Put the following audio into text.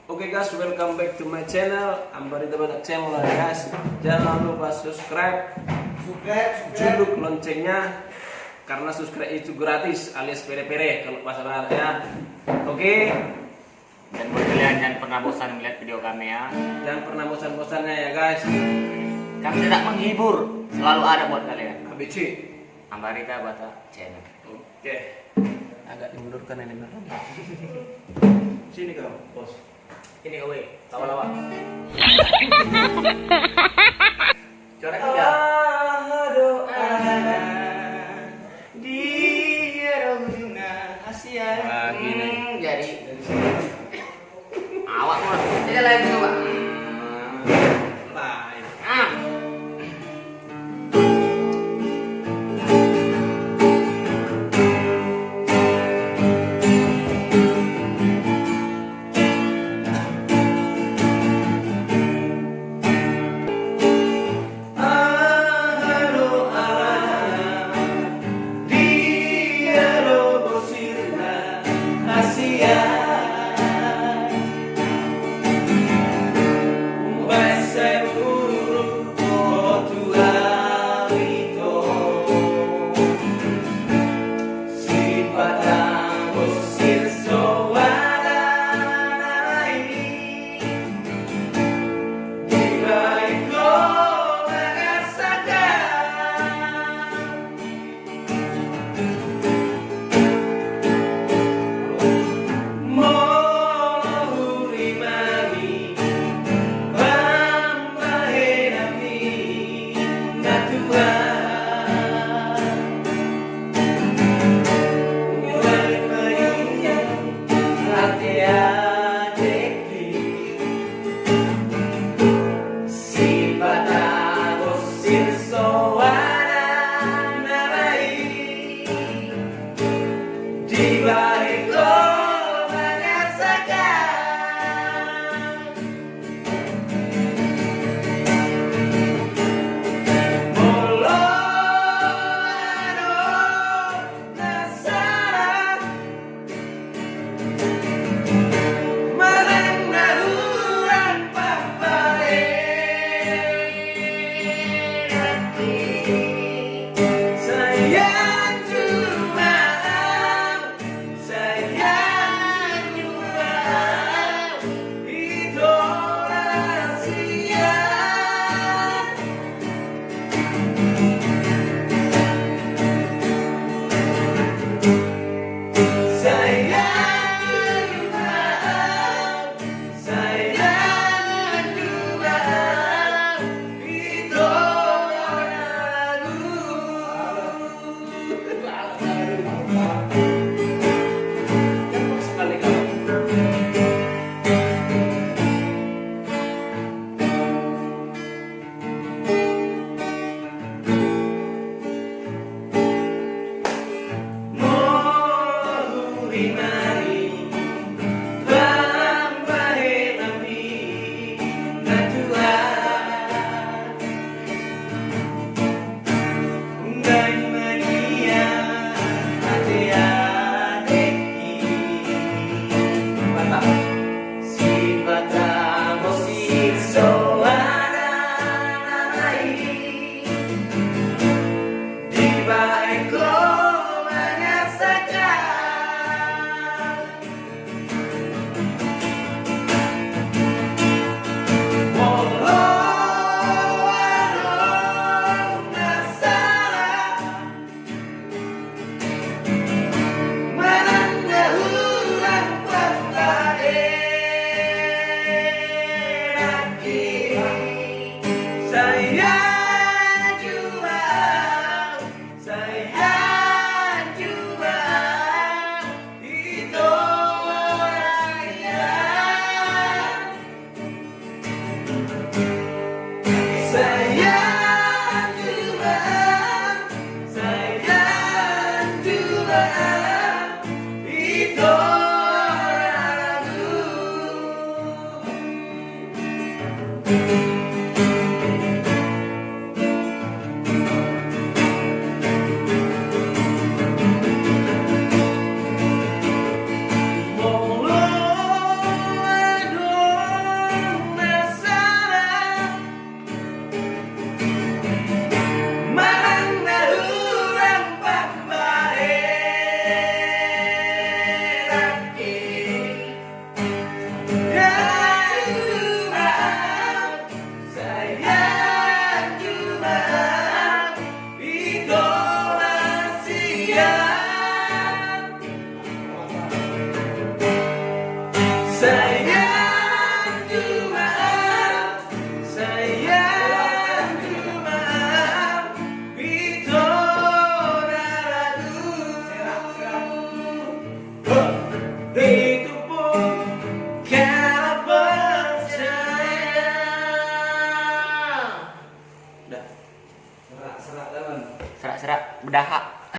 Oke guys, welcome back to my channel. Ambarita Batak channel ya guys. Jangan lupa subscribe, juluk loncengnya karena subscribe itu gratis alias pere-pere kalau bahasa barat ya. Oke. Dan buat kalian jangan pernah bosan melihat video kami ya. Jangan pernah bosan-bosannya ya guys. Kami tidak menghibur, selalu ada buat kalian. ABC Ambarita Batak channel. Oke. Agak dimundurkan ini merah. Sini kau, bos. Ini kowe, lawa-lawa. Coret Doa dia bunga Asia. Gini. Jadi awak mah. Ini lain coba. Lain. Itu